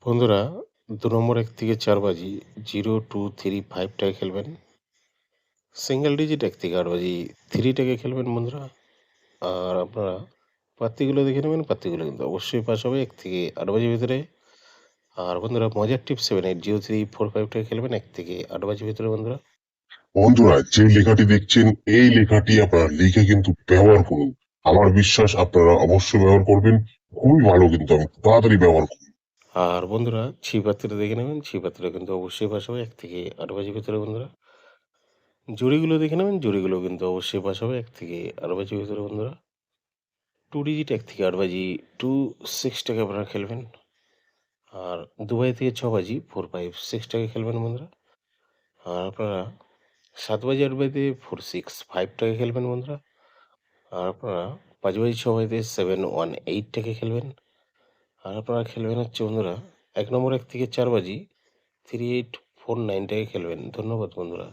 বন্ধুরা, ২ নম্বর ১ থেকে ৪ বাজি 0, 2, 3, 5 টায় খেলবেন। সিঙ্গেল ডিজিট ১ থেকে ৮ বাজি 3 টাকে খেলবেন বন্ধুরা। আর আপনারা পাত্তিগুলো দেখে নেবেন, পাত্তিগুলো কিন্তু অবশ্যই পাস হবে ১ থেকে ৮ বাজির ভিতরে। আর বন্ধুরা মজার টিপ 780345 টায় খেলবেন ১ থেকে ৮ বাজির ভিতরে বন্ধুরা। বন্ধুরা, যে লেখাটি দেখছেন এই লেখাটি আপনারা লিখে কিন্তু ব্যবহার করুন। আমার বিশ্বাস আপনারা অবশ্যই ব্যবহার করবেন। খুবই ভালো, কিন্তু আমি তাড়াতাড়ি ব্যবহার করুন। আর বন্ধুরা ছি পাত্তিটা দেখে নেবেন, ছি পাত্তিটা কিন্তু অবশ্যই পাস হবে ১ থেকে ৮ বাজির ভিতরে বন্ধুরা। জুড়িগুলো দেখে নেবেন, জুড়িগুলো কিন্তু অবশ্যই পাস হবে ১ থেকে ৮ বাজির ভিতরে বন্ধুরা। 2 ডিজিট ১ থেকে ৮ বাজি 2, 6 টাকে আপনারা খেলবেন। আর ২ বাজি থেকে ৬ বাজি 4, 5, 6 টাকে খেলবেন বন্ধুরা। আর আপনারা ৭ বাজি ৮ বাজিতে 4, 6, 5 টাকে খেলবেন বন্ধুরা। আর আপনারা ৫ বাজি ৬ বাজিতে 7, 1, 8 টাকে খেলবেন। আর আপনারা খেলবেন হচ্ছে বন্ধুরা ১ নম্বর ১ থেকে ৪ বাজি 3, 8, 4, 9 টাকে খেলবেন। ধন্যবাদ বন্ধুরা।